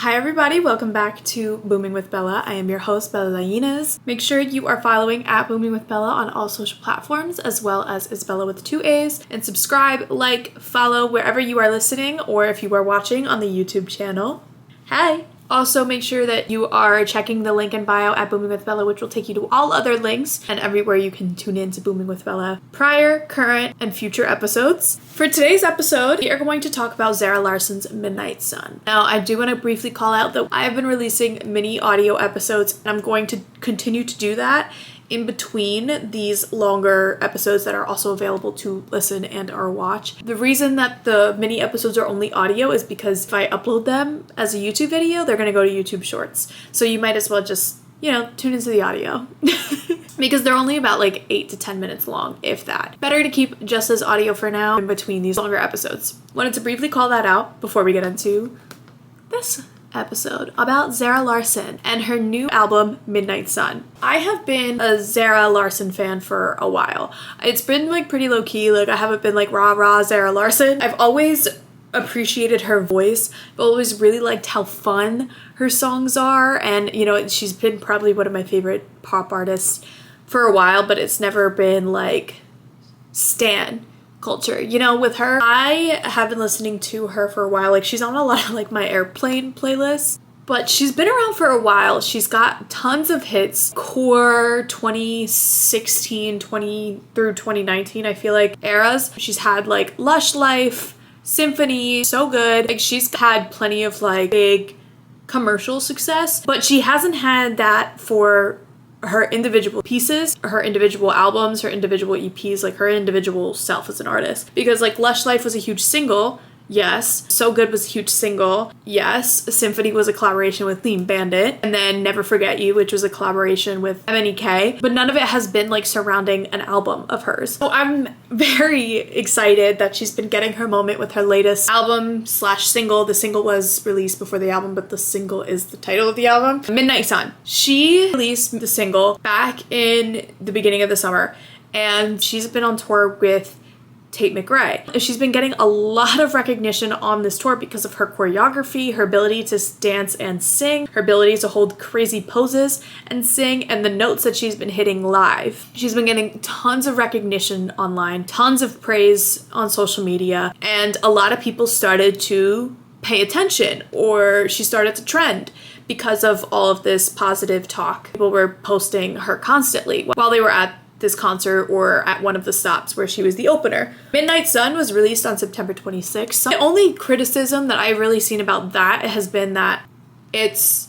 Hi everybody, welcome back to Booming with Bella. I am your host, Bella Lainez. Make sure you are following at Booming with Bella on all social platforms, as well as Isabella with 2 A's. And subscribe, like, follow wherever you are listening, or if you are watching on the YouTube channel. Hi! Also, make sure that you are checking the link in bio at Booming with Bella, which will take you to all other links and everywhere you can tune in to Booming with Bella. Prior, current, and future episodes. For today's episode, we are going to talk about Zara Larsson's Midnight Sun. Now, I do want to briefly call out that I have been releasing mini audio episodes, and I'm going to continue to do that in between these longer episodes that are also available to listen and or watch. The reason that the mini episodes are only audio is because if I upload them as a YouTube video, they're going to go to YouTube Shorts. So you might as well just, tune into the audio. Because they're only about like 8 to 10 minutes long, if that. Better to keep just as audio for now in between these longer episodes. Wanted to briefly call that out before we get into this episode about Zara Larsson and her new album Midnight Sun. I have been a Zara Larsson fan for a while. It's been like pretty low-key, like I haven't been like rah Zara Larsson. I've always appreciated her voice, but always really liked how fun her songs are, and she's been probably one of my favorite pop artists for a while, but it's never been like stan culture, with her. I have been listening to her for a while. Like, she's on a lot of like my airplane playlists, but she's been around for a while. She's got tons of hits. Core 2016 through 2019, I feel like, eras. She's had like Lush Life, Symphony, So Good. Like, she's had plenty of like big commercial success, but she hasn't had that for her individual pieces, her individual albums, her individual EPs, like her individual self as an artist. Because like Lush Life was a huge single, yes. So Good was a huge single, yes. Symphony was a collaboration with Clean Bandit. And then Never Forget You, which was a collaboration with MNEK. But none of it has been like surrounding an album of hers. So I'm very excited that she's been getting her moment with her latest album/single. The single was released before the album, but the single is the title of the album. Midnight Sun. She released the single back in the beginning of the summer, and she's been on tour with Tate McRae. She's been getting a lot of recognition on this tour because of her choreography, her ability to dance and sing, her ability to hold crazy poses and sing, and the notes that she's been hitting live. She's been getting tons of recognition online, tons of praise on social media, and a lot of people started to pay attention, or she started to trend because of all of this positive talk. People were posting her constantly while they were at this concert or at one of the stops where she was the opener. Midnight Sun was released on September 26th. The only criticism that I've really seen about that has been that it's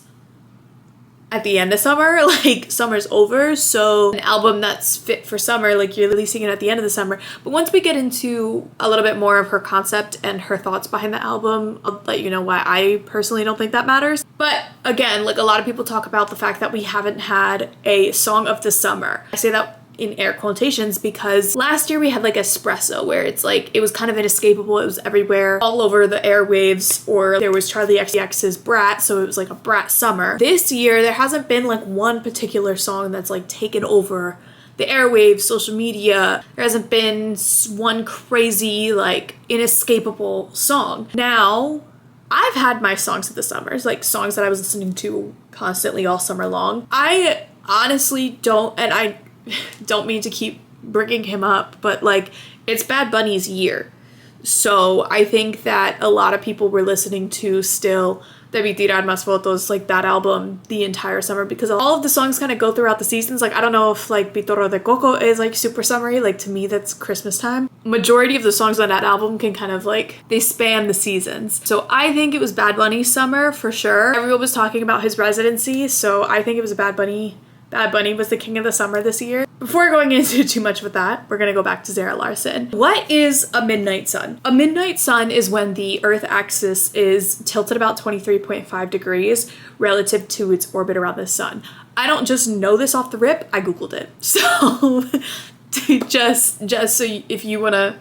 at the end of summer, like summer's over, so an album that's fit for summer, like you're releasing it at the end of the summer. But once we get into a little bit more of her concept and her thoughts behind the album, I'll let you know why I personally don't think that matters. But again, like a lot of people talk about the fact that we haven't had a song of the summer. I say that in air quotations because last year we had like Espresso, where it's like it was kind of inescapable. It was everywhere, all over the airwaves. Or there was Charlie XCX's Brat, so it was like a Brat summer. This year there hasn't been like one particular song that's like taken over the airwaves, social media. There hasn't been one crazy like inescapable song. Now I've had my songs of the summers, like songs that I was listening to constantly all summer long. I honestly don't, and I don't mean to keep bringing him up, but like it's Bad Bunny's year. So I think that a lot of people were listening to still Debí Tirar Más Fotos, like that album, the entire summer, because all of the songs kind of go throughout the seasons. Like I don't know if like Pitorro de Coco is like super summery. Like to me that's Christmas time. Majority of the songs on that album can kind of like, they span the seasons. So I think it was Bad Bunny's summer for sure. Everyone was talking about his residency, so I think it was Bad Bunny. Bad Bunny was the king of the summer this year. Before going into too much with that, we're gonna go back to Zara Larsson. What is a midnight sun? A midnight sun is when the Earth axis is tilted about 23.5 degrees relative to its orbit around the sun. I don't just know this off the rip, I googled it. So just so if you wanna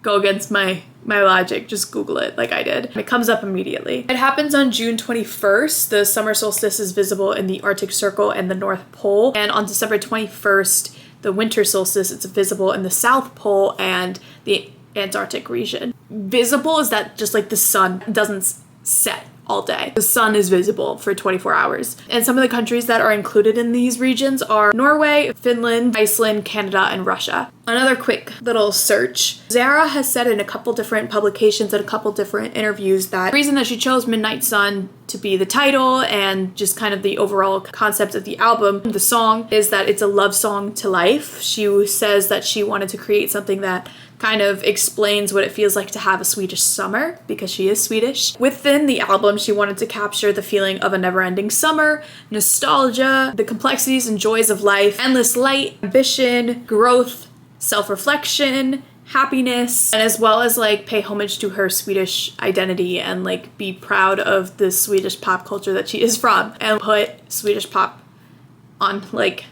go against my logic, just Google it like I did. It comes up immediately. It happens on June 21st. The summer solstice is visible in the Arctic Circle and the North Pole. And on December 21st, the winter solstice, it's visible in the South Pole and the Antarctic region. Visible is that just like the sun doesn't set all day. The sun is visible for 24 hours. And some of the countries that are included in these regions are Norway, Finland, Iceland, Canada, and Russia. Another quick little search. Zara has said in a couple different publications and a couple different interviews that the reason that she chose Midnight Sun to be the title and just kind of the overall concept of the album, the song, is that it's a love song to life. She says that she wanted to create something that kind of explains what it feels like to have a Swedish summer, because she is Swedish. Within the album, she wanted to capture the feeling of a never-ending summer, nostalgia, the complexities and joys of life, endless light, ambition, growth, self-reflection, happiness, and as well as like pay homage to her Swedish identity and like be proud of the Swedish pop culture that she is from and put Swedish pop on like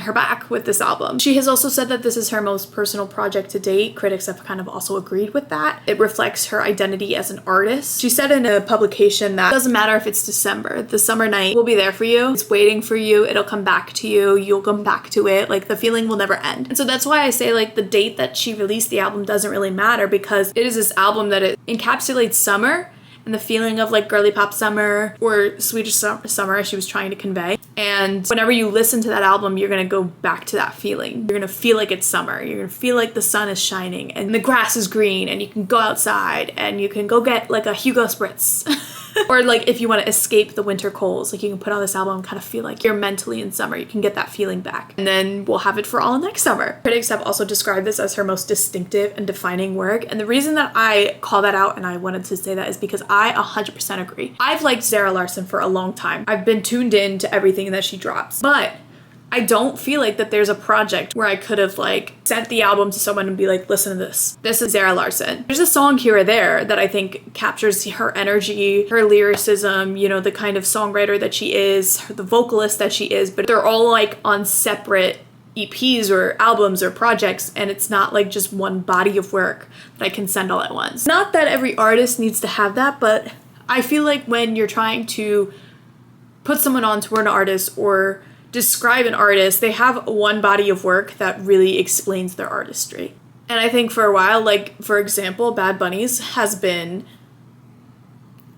her back with this album. She has also said that this is her most personal project to date. Critics have kind of also agreed with that. It reflects her identity as an artist. She said in a publication that it doesn't matter if it's December, the summer night will be there for you. It's waiting for you. It'll come back to you. You'll come back to it. Like the feeling will never end. And so that's why I say like the date that she released the album doesn't really matter, because it is this album that it encapsulates summer and the feeling of like girly pop summer or Swedish summer as she was trying to convey. And whenever you listen to that album, you're gonna go back to that feeling. You're gonna feel like it's summer. You're gonna feel like the sun is shining and the grass is green and you can go outside and you can go get like a Hugo Spritz. Or like if you want to escape the winter colds, like you can put on this album and kind of feel like you're mentally in summer. You can get that feeling back. And then we'll have it for all next summer. Critics have also described this as her most distinctive and defining work. And the reason that I call that out and I wanted to say that is because I 100% agree. I've liked Zara Larsson for a long time. I've been tuned in to everything that she drops. But I don't feel like that there's a project where I could have like sent the album to someone and be like, listen to this. This is Zara Larsson. There's a song here or there that I think captures her energy, her lyricism, you know, the kind of songwriter that she is, the vocalist that she is, but they're all like on separate EPs or albums or projects, and it's not like just one body of work that I can send all at once. Not that every artist needs to have that, but I feel like when you're trying to put someone on to an artist or describe an artist, they have one body of work that really explains their artistry. And I think for a while, like for example, Bad Bunny's has been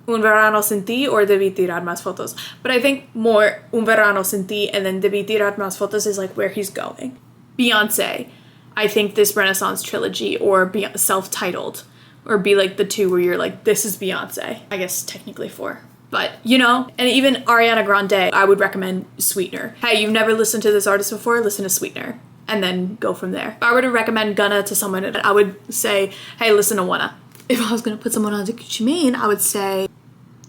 Un verano sin ti or Debí tirar más fotos. But I think more Un verano sin ti and then Debí tirar más fotos is like where he's going. Beyonce, I think this Renaissance trilogy or self-titled or be like the two where you're like, this is Beyonce. I guess technically four. But, you know, and even Ariana Grande, I would recommend Sweetener. Hey, you've never listened to this artist before? Listen to Sweetener. And then go from there. If I were to recommend Gunna to someone, I would say, hey, listen to Wanna. If I was going to put someone on to Gucci Mane, I would say,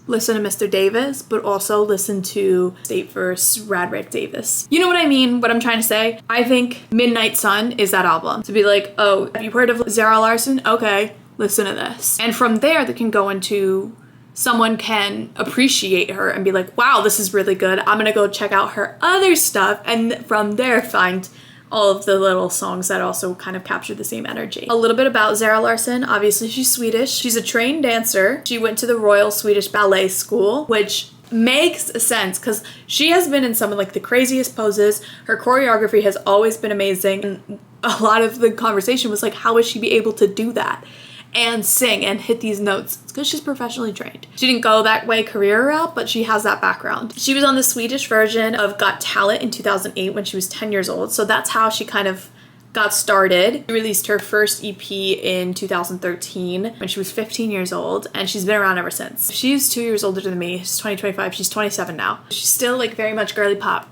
listen to Mr. Davis, but also listen to State vs. Rad Rick Davis. You know what I mean? What I'm trying to say? I think Midnight Sun is that album. To be like, oh, have you heard of Zara Larsson? Okay, listen to this. And from there, they can go into... someone can appreciate her and be like, wow, this is really good. I'm gonna go check out her other stuff and from there find all of the little songs that also kind of capture the same energy. A little bit about Zara Larsson. Obviously, she's Swedish. She's a trained dancer. She went to the Royal Swedish Ballet School, which makes sense because she has been in some of like the craziest poses. Her choreography has always been amazing. And a lot of the conversation was like, how would she be able to do that? And sing and hit these notes. It's because she's professionally trained. She didn't go that way career route, but she has that background. She was on the Swedish version of Got Talent in 2008 when she was 10 years old. So that's how she kind of got started. She released her first EP in 2013 when she was 15 years old, and she's been around ever since. She's 2 years older than me. She's 2025. She's 27 now. She's still like very much girly pop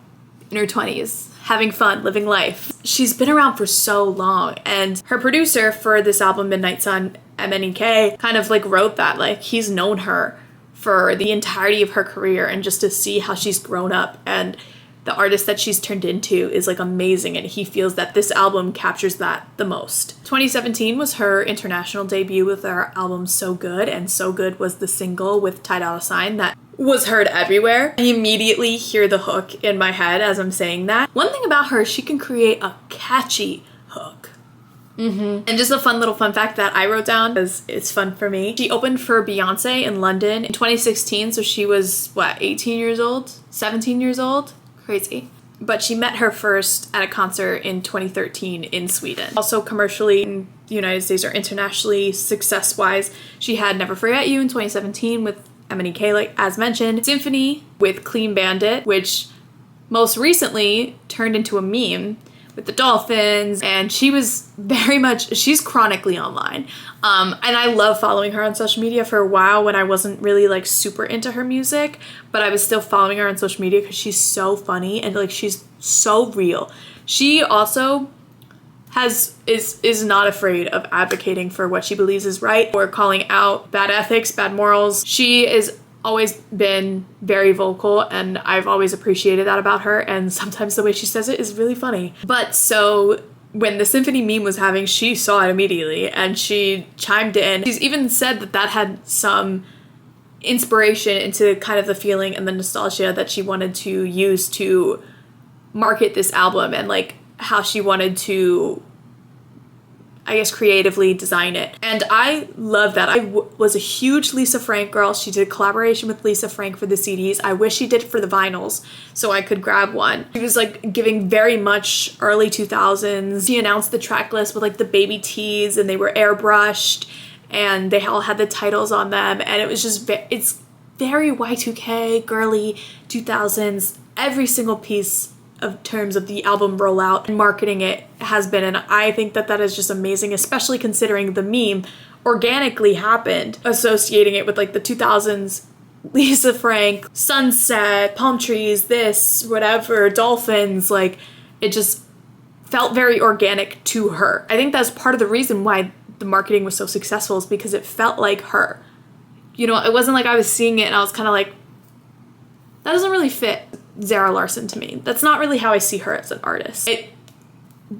in her 20s. Having fun, living life. She's been around for so long, and her producer for this album, Midnight Sun, MNEK, kind of like wrote that, like he's known her for the entirety of her career, and just to see how she's grown up and the artist that she's turned into is like amazing, and he feels that this album captures that the most. 2017 was her international debut with her album So Good, and So Good was the single with Ty Dolla $ign that was heard everywhere. I immediately hear the hook in my head as I'm saying that. One thing about her, she can create a catchy hook. And just a fun little fun fact that I wrote down because it's fun for me. She opened for Beyonce in London in 2016, so she was, what, 18 years old? 17 years old? Crazy. But she met her first at a concert in 2013 in Sweden. Also commercially in the United States or internationally, success-wise, she had Never Forget You in 2017 with MNEK, like as mentioned, Symphony with Clean Bandit, which most recently turned into a meme with the dolphins, and she's chronically online. And I love following her on social media for a while when I wasn't really like super into her music, but I was still following her on social media because she's so funny and like she's so real. She also is not afraid of advocating for what she believes is right or calling out bad ethics, bad morals. She is always been very vocal, and I've always appreciated that about her, and sometimes the way she says it is really funny. But so when the Symphony meme was having, she saw it immediately and she chimed in. She's even said that had some inspiration into kind of the feeling and the nostalgia that she wanted to use to market this album, and like how she wanted to, I guess, creatively design it. And I love that. I was a huge Lisa Frank girl. She did a collaboration with Lisa Frank for the CDs. I wish she did for the vinyls so I could grab one. She was like giving very much early 2000s. She announced the track list with like the baby tees, and they were airbrushed and they all had the titles on them. And it was just, it's very Y2K, girly, 2000s. Every single piece of terms of the album rollout and marketing it has been, and I think that is just amazing, especially considering the meme organically happened, associating it with like the 2000s Lisa Frank, sunset, palm trees, this, whatever, dolphins. Like, it just felt very organic to her. I think that's part of the reason why the marketing was so successful, is because it felt like her. You know, it wasn't like I was seeing it and I was kind of like, that doesn't really fit Zara Larsson to me. That's not really how I see her as an artist. It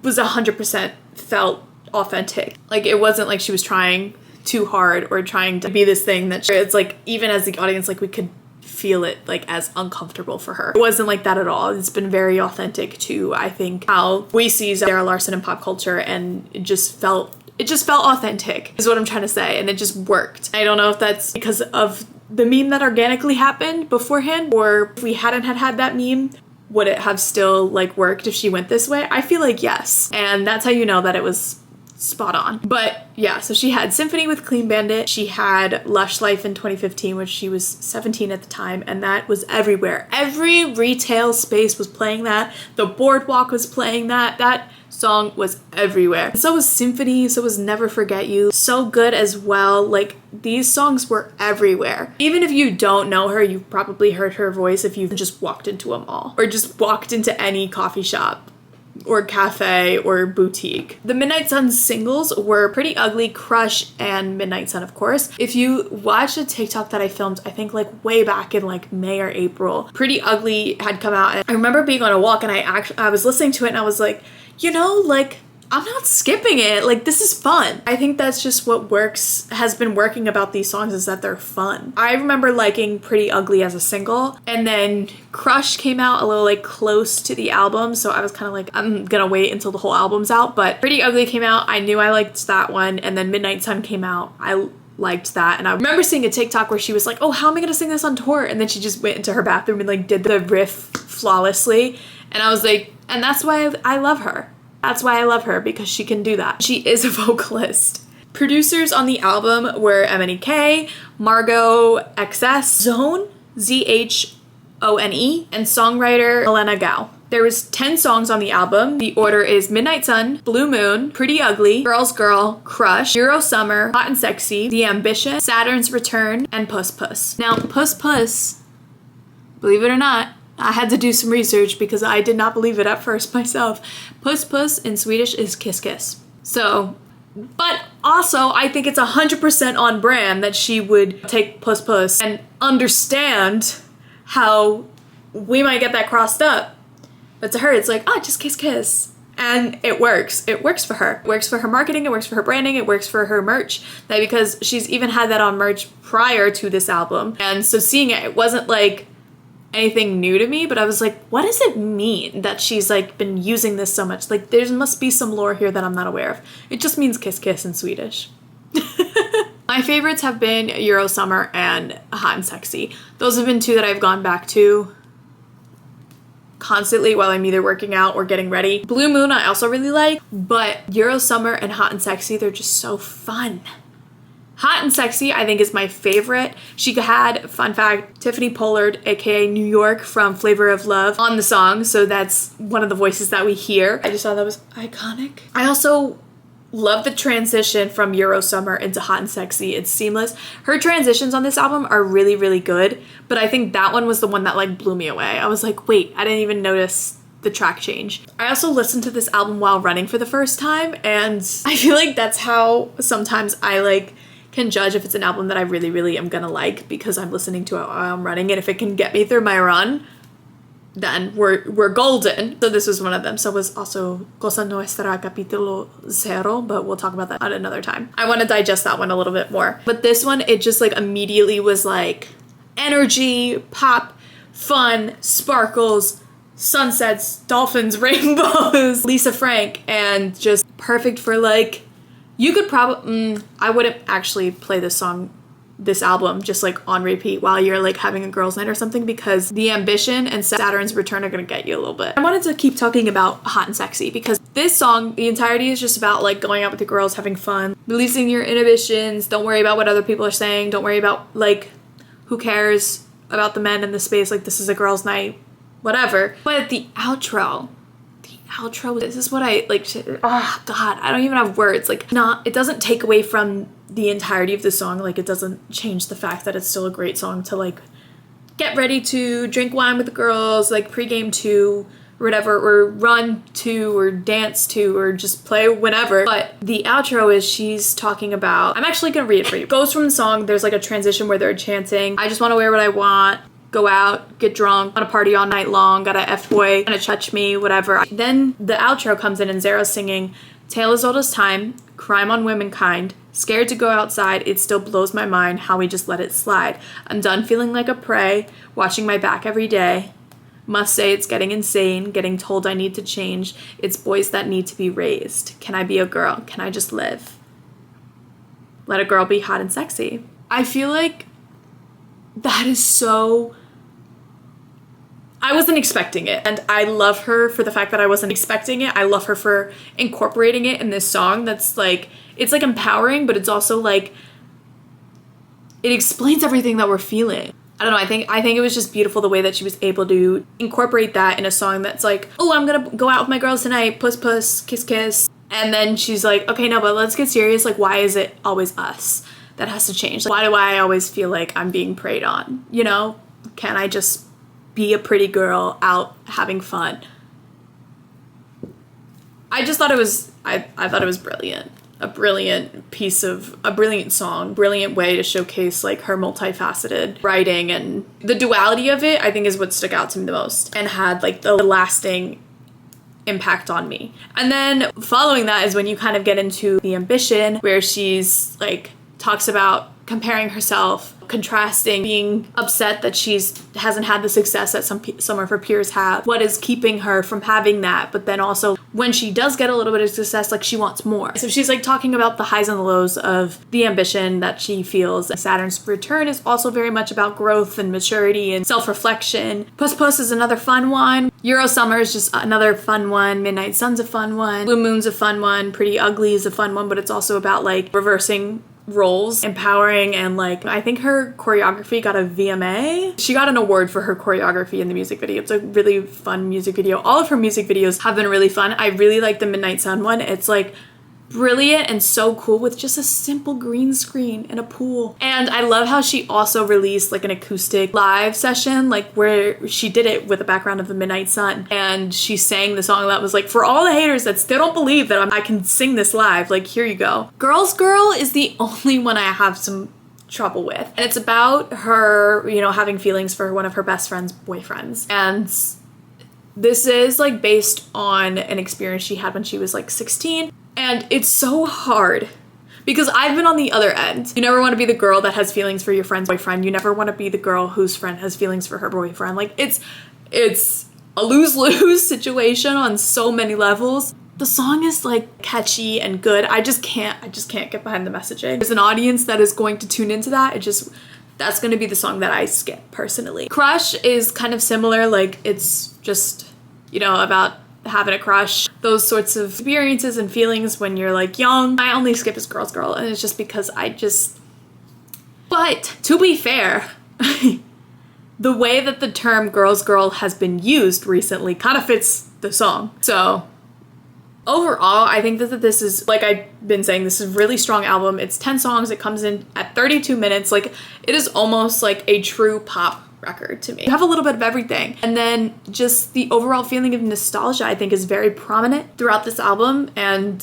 was 100% felt authentic. Like, it wasn't like she was trying too hard or trying to be this thing that it's like, even as the audience, like we could feel it like as uncomfortable for her. It wasn't like that at all. It's been very authentic to, I think, how we see Zara Larsson in pop culture, and it just felt authentic is what I'm trying to say, and it just worked. I don't know if that's because of the meme that organically happened beforehand, or if we hadn't had that meme, would it have still like worked if she went this way? I feel like yes, and that's how you know that it was spot on. But yeah, so she had Symphony with Clean Bandit, she had Lush Life in 2015, which she was 17 at the time, and that was everywhere. Every retail space was playing that, the boardwalk was playing that song was everywhere. So was Symphony, so was Never Forget You, so good as well. Like, these songs were everywhere. Even if you don't know her, you've probably heard her voice if you've just walked into a mall or just walked into any coffee shop or cafe or boutique. The Midnight Sun singles were Pretty Ugly, Crush, and Midnight Sun, of course. If you watch a TikTok that I filmed, I think like way back in like May or April, Pretty Ugly had come out, and I remember being on a walk and I was listening to it and I was like, you know, like, I'm not skipping it. Like, this is fun. I think that's just what has been working about these songs, is that they're fun. I remember liking Pretty Ugly as a single, and then Crush came out a little like close to the album, so I was kind of like, I'm gonna wait until the whole album's out. But Pretty Ugly came out, I knew I liked that one, and then Midnight Sun came out, I liked that. And I remember seeing a TikTok where she was like, oh, how am I gonna sing this on tour? And then she just went into her bathroom and like did the riff flawlessly, and I was like, and that's why I love her. That's why I love her, because she can do that. She is a vocalist. Producers on the album were MNEK, Margot XS, Zone, ZHONE, and songwriter Elena Gao. There was 10 songs on the album. The order is Midnight Sun, Blue Moon, Pretty Ugly, Girl's Girl, Crush, Euro Summer, Hot and Sexy, The Ambition, Saturn's Return, and Puss Puss. Now, Puss Puss, believe it or not, I had to do some research because I did not believe it at first myself. Puss Puss in Swedish is kiss kiss. So, but also I think it's 100% on brand that she would take Puss Puss and understand how we might get that crossed up. But to her, it's like, oh, just kiss kiss. And it works. It works for her. It works for her marketing. It works for her branding. It works for her merch. That because she's even had that on merch prior to this album. And so seeing it, it wasn't like anything new to me, but I was like, what does it mean that she's like been using this so much? Like, there must be some lore here that I'm not aware of. It just means kiss kiss in Swedish. My favorites have been Euro Summer and Hot and Sexy. Those have been two that I've gone back to constantly while I'm either working out or getting ready. Blue Moon I also really like, but Euro Summer and Hot and Sexy, they're just so fun. Hot and Sexy, I think, is my favorite. She had, fun fact, Tiffany Pollard, aka New York from Flavor of Love, on the song, so that's one of the voices that we hear. I just thought that was iconic. I also love the transition from Euro Summer into Hot and Sexy. It's seamless. Her transitions on this album are really, really good, but I think that one was the one that like blew me away. I was like, wait, I didn't even notice the track change. I also listened to this album while running for the first time, and I feel like that's how sometimes I like can judge if it's an album that I really, really am gonna like, because I'm listening to it while I'm running, and if it can get me through my run, then we're golden. So this was one of them. So it was also Cosa Nuestra Capítulo Zero, but we'll talk about that at another time. I want to digest that one a little bit more. But this one, it just like immediately was like energy, pop, fun, sparkles, sunsets, dolphins, rainbows, Lisa Frank, and just perfect for like, you could probably, I wouldn't actually play this album just like on repeat while you're like having a girls' night or something, because The Ambition and Saturn's Return are gonna get you a little bit. I wanted to keep talking about Hot and Sexy because this song, the entirety is just about like going out with the girls, having fun, releasing your inhibitions, don't worry about what other people are saying, don't worry about like who cares about the men in the space, like this is a girls' night, whatever. But the outro, this is what I like, oh god, I don't even have words. Like, it doesn't take away from the entirety of the song, like it doesn't change the fact that it's still a great song to like get ready to drink wine with the girls, like pregame to, or whatever, or run to, or dance to, or just play whenever. But the outro is she's talking about, I'm actually gonna read it for you. It goes from the song, there's like a transition where they're chanting, I just want to wear what I want, go out, get drunk, want to party all night long, got a F-boy, gonna touch me, whatever. Then the outro comes in and Zara's singing, tale as old as time, crime on womankind, scared to go outside, it still blows my mind how we just let it slide. I'm done feeling like a prey, watching my back every day. Must say it's getting insane, getting told I need to change. It's boys that need to be raised. Can I be a girl? Can I just live? Let a girl be hot and sexy. I feel like that is so... I wasn't expecting it, and I love her for the fact that I wasn't expecting it. I love her for incorporating it in this song that's like, it's like empowering, but it's also like, it explains everything that we're feeling. I don't know, I think it was just beautiful the way that she was able to incorporate that in a song that's like, oh, I'm gonna go out with my girls tonight, puss puss, kiss kiss. And then she's like, okay, no, but let's get serious. Like, why is it always us that has to change? Like, why do I always feel like I'm being preyed on? You know, can I just be a pretty girl out having fun? I just thought it was, I thought it was brilliant. A brilliant song, brilliant way to showcase like her multifaceted writing, and the duality of it I think is what stuck out to me the most and had like the lasting impact on me. And then following that is when you kind of get into The Ambition, where she's like talks about comparing herself, contrasting, being upset that hasn't had the success that some of her peers have. What is keeping her from having that? But then also when she does get a little bit of success, like she wants more. So she's like talking about the highs and the lows of the ambition that she feels. Saturn's Return is also very much about growth and maturity and self-reflection. Puss Puss is another fun one. Euro Summer is just another fun one. Midnight Sun's a fun one. Blue Moon's a fun one. Pretty Ugly is a fun one, but it's also about like reversing roles, empowering, and like I think her choreography got a VMA. She got an award for her choreography in the music video. It's a really fun music video. All of her music videos have been really fun. I really like the Midnight Sun one. It's like brilliant and so cool with just a simple green screen and a pool. And I love how she also released like an acoustic live session, like where she did it with the background of the Midnight Sun, and she sang the song that was like, for all the haters that still don't believe that I can sing this live, like here you go. Girls Girl is the only one I have some trouble with, and it's about her, you know, having feelings for one of her best friend's boyfriends. And this is like based on an experience she had when she was like 16. And it's so hard because I've been on the other end. You never want to be the girl that has feelings for your friend's boyfriend. You never want to be the girl whose friend has feelings for her boyfriend. Like it's a lose-lose situation on so many levels. The song is like catchy and good. I just can't get behind the messaging. There's an audience that is going to tune into that. That's going to be the song that I skip personally. Crush is kind of similar. Like it's just, you know, about having a crush, those sorts of experiences and feelings when you're like young. I only skip as Girls Girl, and it's just because I just But to be fair, the way that the term girl's girl has been used recently kind of fits the song. So overall, I think that this is, like I've been saying, this is a really strong album. It's 10 songs. It comes in at 32 minutes. Like, it is almost like a true pop record to me. You have a little bit of everything. And then just the overall feeling of nostalgia, I think, is very prominent throughout this album and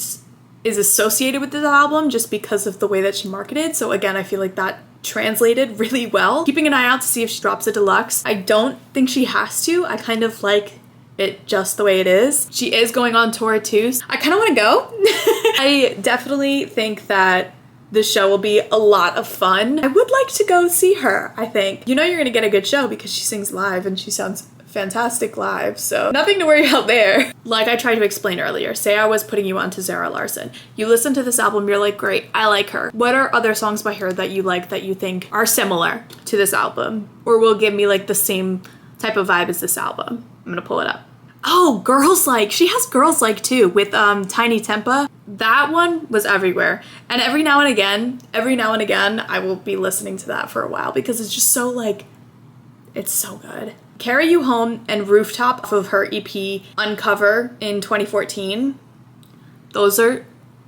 is associated with this album just because of the way that she marketed. So again, I feel like that translated really well. Keeping an eye out to see if she drops a deluxe. I don't think she has to. I kind of like it just the way it is. She is going on tour too. I kind of want to go. I definitely think that the show will be a lot of fun. I would like to go see her, I think. You know you're gonna get a good show because she sings live and she sounds fantastic live, so nothing to worry about there. Like I tried to explain earlier, say I was putting you onto Zara Larsson. You listen to this album, you're like, great, I like her. What are other songs by her that you like that you think are similar to this album or will give me like the same type of vibe as this album? I'm gonna pull it up. Oh, Girls Like. She has Girls Like too with Tiny Tempa. That one was everywhere. And every now and again, I will be listening to that for a while because it's just so like, it's so good. Carry You Home and Rooftop off of her EP Uncover in 2014. Those are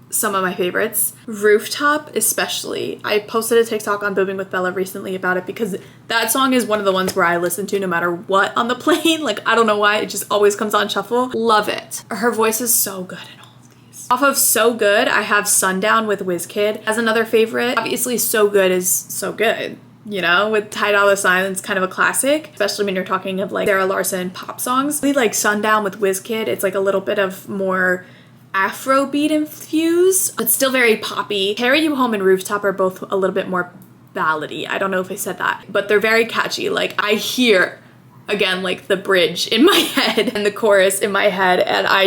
some of my favorites. Rooftop especially. I posted a TikTok on Booming with Bella recently about it because that song is one of the ones where I listen to no matter what on the plane. Like, I don't know why, it just always comes on shuffle. Love it. Her voice is so good in all of these. Off of So Good, I have Sundown with WizKid as another favorite. Obviously, So Good is so good. You know, with Ty Dolla $ign, it's kind of a classic, especially when you're talking of like Zara Larsson pop songs. We like Sundown with WizKid. It's like a little bit of more Afrobeat infused, but still very poppy. Carry You Home and Rooftop are both a little bit more ballady. I don't know if I said that, but they're very catchy. Like I hear, again, like the bridge in my head and the chorus in my head, and I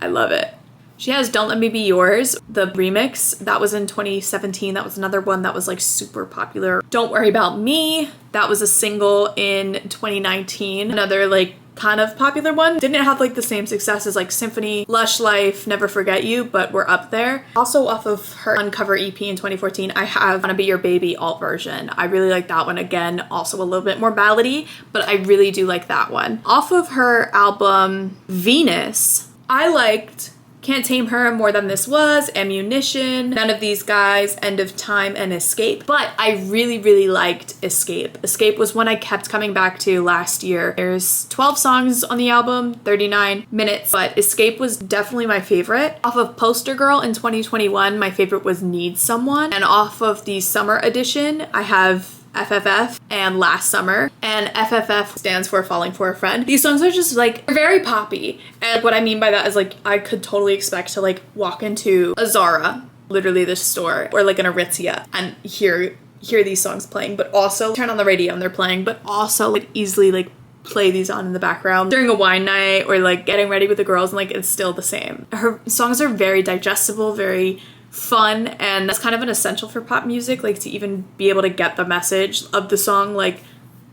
love it. She has Don't Let Me Be Yours, the remix. That was in 2017. That was another one that was like super popular. Don't Worry About Me. That was a single in 2019. Another like kind of popular one. Didn't have like the same success as like Symphony, Lush Life, Never Forget You, but we're up there. Also off of her Uncover EP in 2014, I have Wanna Be Your Baby alt version. I really like that one. Again, also a little bit more ballady, but I really do like that one. Off of her album Venus, I liked Can't Tame Her, More Than This Was, Ammunition, None of These Guys, End of Time, and Escape. But I really, really liked Escape. Escape was one I kept coming back to last year. There's 12 songs on the album, 39 minutes, but Escape was definitely my favorite. Off of Poster Girl in 2021, my favorite was Need Someone. And off of the summer edition, I have FFF and Last Summer, and FFF stands for Falling for a Friend. These songs are just like, they're very poppy, and what I mean by that is like I could totally expect to like walk into a Zara, literally this store, or like an Aritzia, and hear these songs playing, but also turn on the radio and they're playing, but also like easily like play these on in the background during a wine night or like getting ready with the girls, and like it's still the same. Her songs are very digestible, very fun, and that's kind of an essential for pop music, like to even be able to get the message of the song like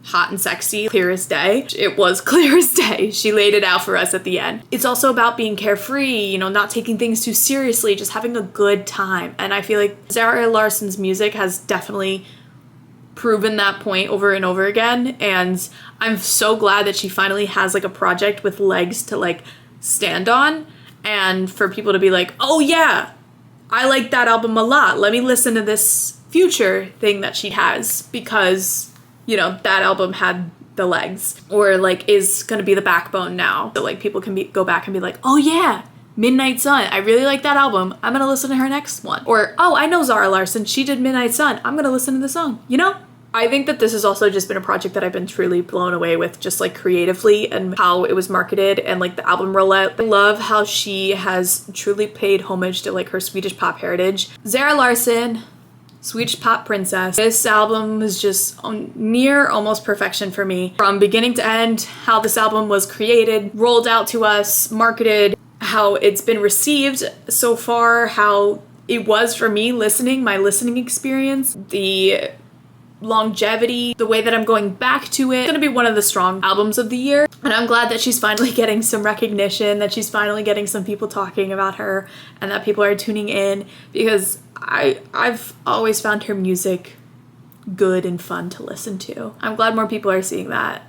hot and sexy, clear as day. It was clear as day. She laid it out for us at the end. It's also about being carefree, you know, not taking things too seriously, just having a good time. And I feel like Zara Larsson's music has definitely proven that point over and over again, and I'm so glad that she finally has like a project with legs to like stand on, and for people to be like, oh yeah, I like that album a lot, let me listen to this future thing that she has, because, you know, that album had the legs, or like is gonna be the backbone now. So like people can go back and be like, oh yeah, Midnight Sun, I really like that album, I'm gonna listen to her next one. Or, oh, I know Zara Larsson, she did Midnight Sun, I'm gonna listen to the song, you know? I think that this has also just been a project that I've been truly blown away with, just like creatively and how it was marketed and like the album rollout. I love how she has truly paid homage to like her Swedish pop heritage. Zara Larsson, Swedish pop princess. This album was just near almost perfection for me. From beginning to end, how this album was created, rolled out to us, marketed, how it's been received so far, how it was for me listening, my listening experience, the longevity, the way that I'm going back to it. It's gonna be one of the strong albums of the year, and I'm glad that she's finally getting some recognition, that she's finally getting some people talking about her, and that people are tuning in, because I've always found her music good and fun to listen to. I'm glad more people are seeing that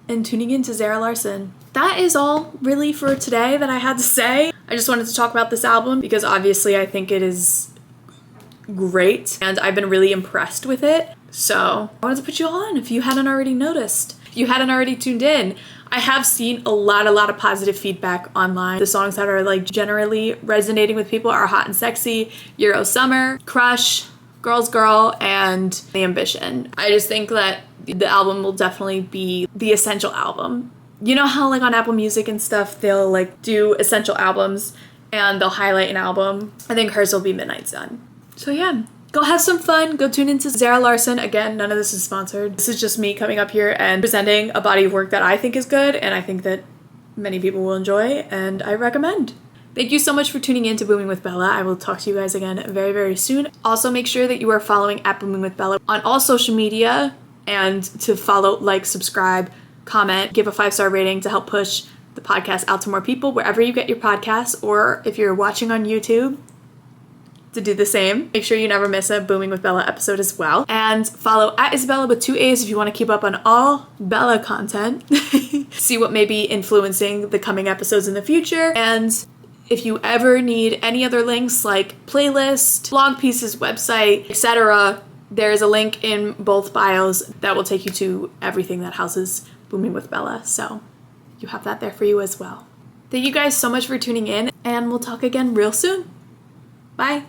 and tuning into Zara Larsson. That is all really for today that I had to say. I just wanted to talk about this album because obviously I think it is great and I've been really impressed with it. So I wanted to put you on if you hadn't already noticed. If you hadn't already tuned in, I have seen a lot of positive feedback online. The songs that are like generally resonating with people are Hot and Sexy, Euro Summer, Crush, Girl's Girl, and The Ambition. I just think that the album will definitely be the essential album. You know how like on Apple Music and stuff, they'll like do essential albums and they'll highlight an album? I think hers will be Midnight Sun. So yeah, go have some fun. Go tune into Zara Larsson. Again, none of this is sponsored. This is just me coming up here and presenting a body of work that I think is good and I think that many people will enjoy and I recommend. Thank you so much for tuning in to Booming with Bella. I will talk to you guys again very soon. Also, make sure that you are following at Booming with Bella on all social media and to follow, like, subscribe, comment, give a 5-star rating to help push the podcast out to more people wherever you get your podcasts, or if you're watching on YouTube, to do the same. Make sure you never miss a Booming with Bella episode as well. And follow at Isabella with 2 A's if you want to keep up on all Bella content. See what may be influencing the coming episodes in the future. And if you ever need any other links like playlist, blog pieces, website, etc., there is a link in both bios that will take you to everything that houses Booming with Bella. So you have that there for you as well. Thank you guys so much for tuning in and we'll talk again real soon. Bye.